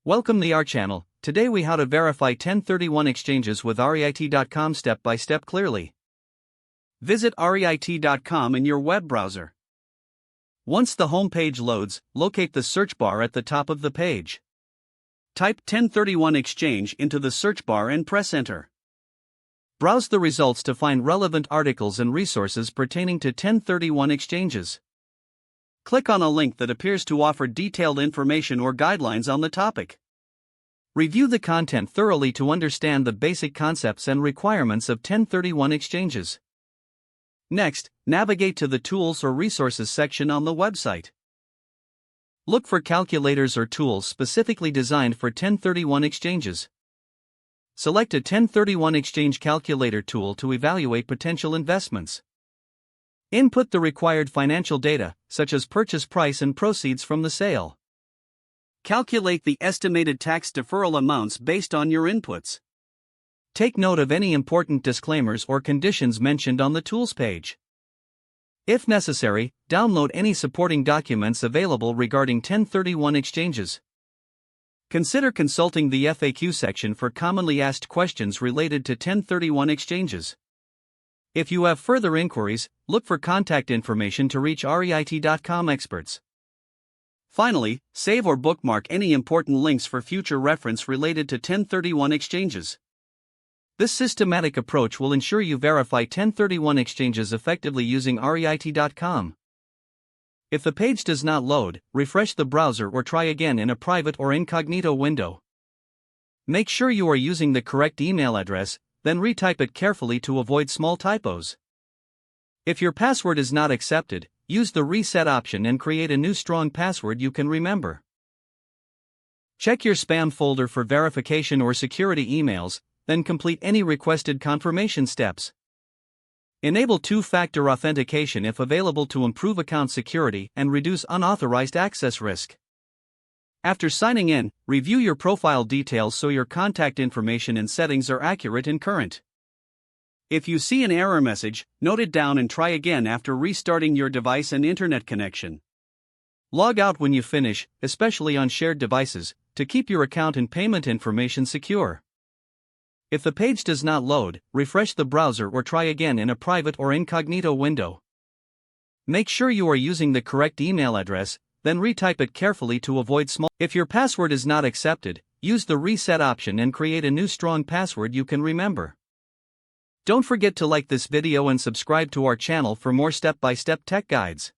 Welcome to our channel. Today we how to verify 1031 exchanges with REIT.com step by step clearly. Visit REIT.com in your web browser. Once the home page loads, locate the search bar at the top of the page. Type 1031 exchange into the search bar and press enter. Browse the results to find relevant articles and resources pertaining to 1031 exchanges. Click on a link that appears to offer detailed information or guidelines on the topic. Review the content thoroughly to understand the basic concepts and requirements of 1031 exchanges. Next, navigate to the Tools or Resources section on the website. Look for calculators or tools specifically designed for 1031 exchanges. Select a 1031 exchange calculator tool to evaluate potential investments. Input the required financial data, such as purchase price and proceeds from the sale. Calculate the estimated tax deferral amounts based on your inputs. Take note of any important disclaimers or conditions mentioned on the Tools page. If necessary, download any supporting documents available regarding 1031 exchanges. Consider consulting the FAQ section for commonly asked questions related to 1031 exchanges. If you have further inquiries, look for contact information to reach REIT.com experts. Finally, save or bookmark any important links for future reference related to 1031 exchanges. This systematic approach will ensure you verify 1031 exchanges effectively using REIT.com. If the page does not load, refresh the browser or try again in a private or incognito window. Make sure you are using the correct email address, then retype it carefully to avoid small typos. If your password is not accepted, use the reset option and create a new strong password you can remember. Check your spam folder for verification or security emails, then complete any requested confirmation steps. Enable two-factor authentication if available to improve account security and reduce unauthorized access risk. After signing in, review your profile details so your contact information and settings are accurate and current. If you see an error message, note it down and try again after restarting your device and internet connection. Log out when you finish, especially on shared devices, to keep your account and payment information secure. If the page does not load, refresh the browser or try again in a private or incognito window. Make sure you are using the correct email address, then retype it carefully to avoid small. If your password is not accepted, use the reset option and create a new strong password you can remember. Don't forget to like this video and subscribe to our channel for more step-by-step tech guides.